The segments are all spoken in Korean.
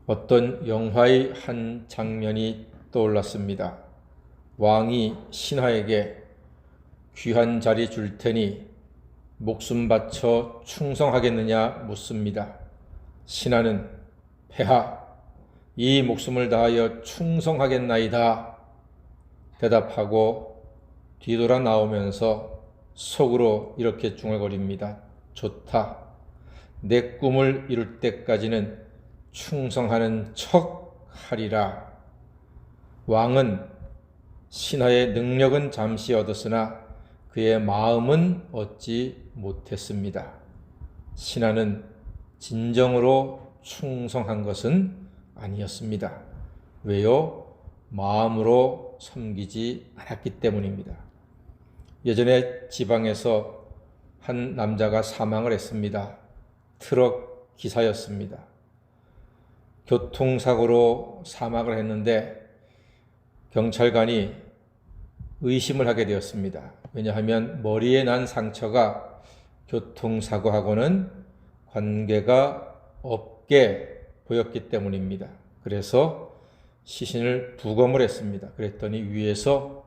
어떤 영화의 한 장면이 떠올랐습니다. 왕이 신하에게 귀한 자리 줄 테니 목숨 바쳐 충성하겠느냐 묻습니다. 신하는 폐하, 이 목숨을 다하여 충성하겠나이다 대답하고 뒤돌아 나오면서 속으로 이렇게 중얼거립니다. 좋다. 내 꿈을 이룰 때까지는 충성하는 척 하리라. 왕은 신하의 능력은 잠시 얻었으나 그의 마음은 얻지 못했습니다. 신하는 진정으로 충성한 것은 아니었습니다. 왜요? 마음으로 섬기지 않았기 때문입니다. 예전에 지방에서 한 남자가 사망을 했습니다. 트럭 기사였습니다. 교통사고로 사망을 했는데 경찰관이 의심을 하게 되었습니다. 왜냐하면 머리에 난 상처가 교통사고하고는 관계가 없게 보였기 때문입니다. 그래서 시신을 부검을 했습니다. 그랬더니 위에서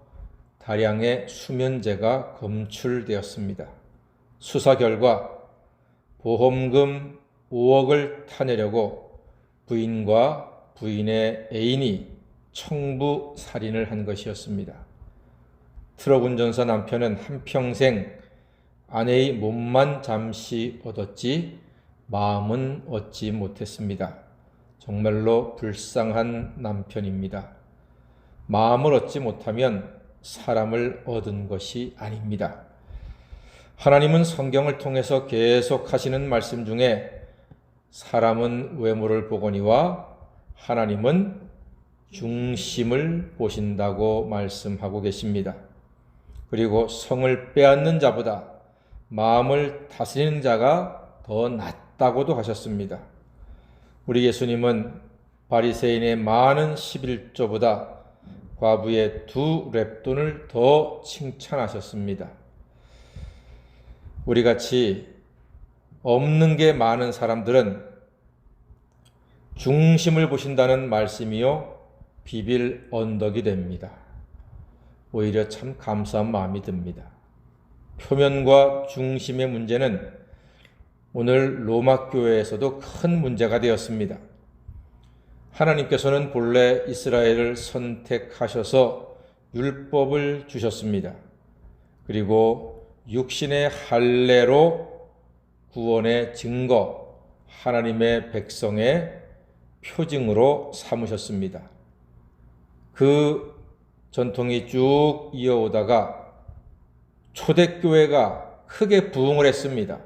다량의 수면제가 검출되었습니다. 수사 결과 보험금 5억을 타내려고 부인과 부인의 애인이 청부 살인을 한 것이었습니다. 트럭 운전사 남편은 한평생 아내의 몸만 잠시 얻었지 마음은 얻지 못했습니다. 정말로 불쌍한 남편입니다. 마음을 얻지 못하면 사람을 얻은 것이 아닙니다. 하나님은 성경을 통해서 계속 하시는 말씀 중에 사람은 외모를 보거니와 하나님은 중심을 보신다고 말씀하고 계십니다. 그리고 성을 빼앗는 자보다 마음을 다스리는 자가 더 낫다고도 하셨습니다. 우리 예수님은 바리새인의 많은 11조보다 과부의 2 렙돈을 더 칭찬하셨습니다. 우리같이 없는 게 많은 사람들은 중심을 보신다는 말씀이요 비빌 언덕이 됩니다. 오히려 참 감사한 마음이 듭니다. 표면과 중심의 문제는 오늘 로마 교회에서도 큰 문제가 되었습니다. 하나님께서는 본래 이스라엘을 선택하셔서 율법을 주셨습니다. 그리고 육신의 할례로 구원의 증거, 하나님의 백성의 표징으로 삼으셨습니다. 그 전통이 쭉 이어오다가 초대교회가 크게 부흥을 했습니다.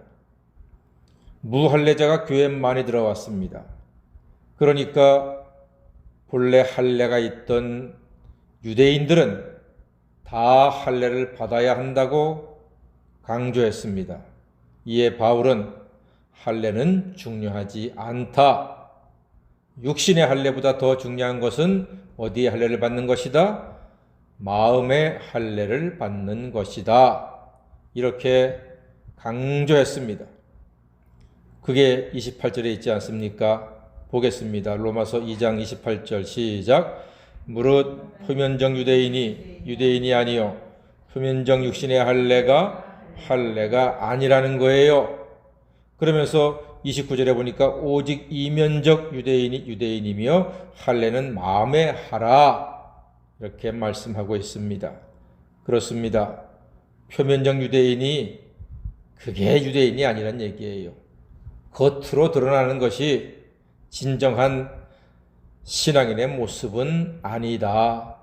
무할례자가 교회에 많이 들어왔습니다. 그러니까 본래 할례가 있던 유대인들은 다 할례를 받아야 한다고 강조했습니다. 이에 바울은 할례는 중요하지 않다. 육신의 할례보다 더 중요한 것은 어디에 할례를 받는 것이다? 마음의 할례를 받는 것이다. 이렇게 강조했습니다. 그게 28절에 있지 않습니까? 보겠습니다. 로마서 2장 28절 시작. 무릇 표면적 유대인이 유대인이 아니요 표면적 육신의 할례가 아니라는 거예요. 그러면서 29절에 보니까 오직 이면적 유대인이 유대인이며 할례는 마음에 하라. 이렇게 말씀하고 있습니다. 그렇습니다. 표면적 유대인이 그게 유대인이 아니란 얘기예요. 겉으로 드러나는 것이 진정한 신앙인의 모습은 아니다.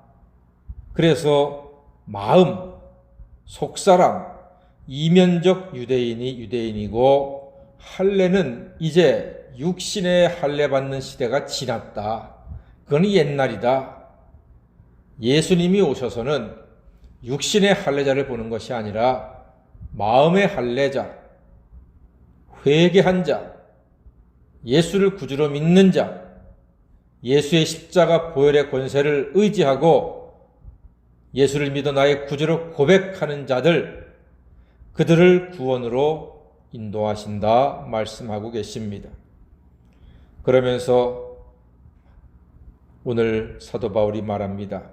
그래서 마음, 속사람, 이면적 유대인이 유대인이고 할례는 이제 육신의 할례 받는 시대가 지났다. 그건 옛날이다. 예수님이 오셔서는 육신의 할례자를 보는 것이 아니라 마음의 할례자, 회개한 자, 예수를 구주로 믿는 자, 예수의 십자가 보혈의 권세를 의지하고 예수를 믿어 나의 구주로 고백하는 자들, 그들을 구원으로 인도하신다 말씀하고 계십니다. 그러면서 오늘 사도 바울이 말합니다.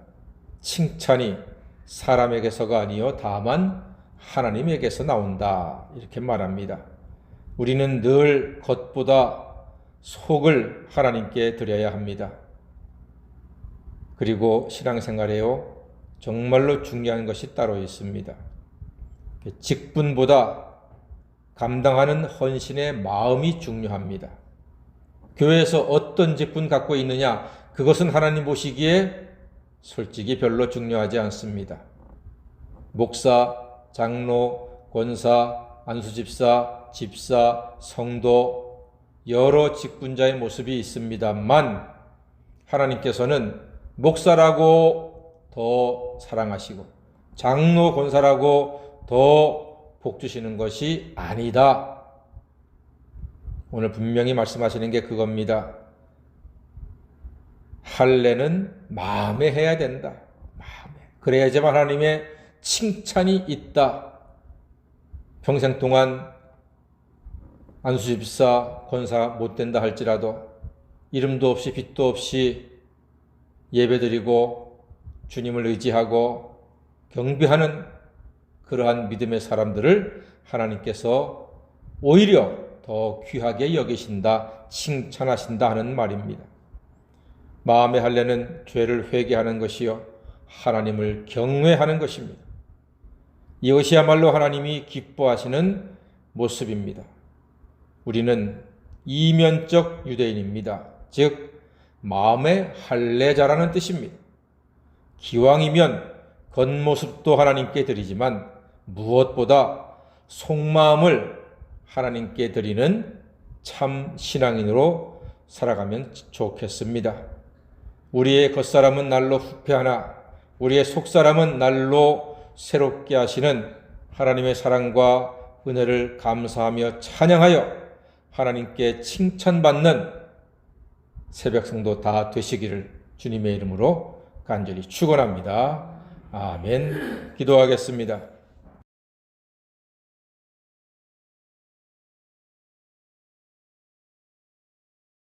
칭찬이 사람에게서가 아니요 다만 하나님에게서 나온다. 이렇게 말합니다. 우리는 늘 겉보다 속을 하나님께 드려야 합니다. 그리고 신앙생활에요, 정말로 중요한 것이 따로 있습니다. 직분보다 감당하는 헌신의 마음이 중요합니다. 교회에서 어떤 직분 갖고 있느냐, 그것은 하나님 보시기에 솔직히 별로 중요하지 않습니다. 목사, 장로, 권사, 안수집사, 집사, 성도, 여러 직분자의 모습이 있습니다만 하나님께서는 목사라고 더 사랑하시고 장로, 권사라고 더 복 주시는 것이 아니다. 오늘 분명히 말씀하시는 게 그겁니다. 할례는 마음에 해야 된다. 마음에. 그래야지만 하나님의 칭찬이 있다. 평생 동안 안수집사, 권사 못 된다 할지라도 이름도 없이 빛도 없이 예배드리고 주님을 의지하고 경배하는 그러한 믿음의 사람들을 하나님께서 오히려 더 귀하게 여기신다, 칭찬하신다 하는 말입니다. 마음의 할례는 죄를 회개하는 것이요 하나님을 경외하는 것입니다. 이것이야말로 하나님이 기뻐하시는 모습입니다. 우리는 이면적 유대인입니다. 즉 마음의 할례자라는 뜻입니다. 기왕이면 겉모습도 하나님께 드리지만 무엇보다 속마음을 하나님께 드리는 참 신앙인으로 살아가면 좋겠습니다. 우리의 겉사람은 날로 후패하나 우리의 속사람은 날로 새롭게 하시는 하나님의 사랑과 은혜를 감사하며 찬양하여 하나님께 칭찬받는 새벽 성도 다 되시기를 주님의 이름으로 간절히 축원합니다. 아멘. 기도하겠습니다.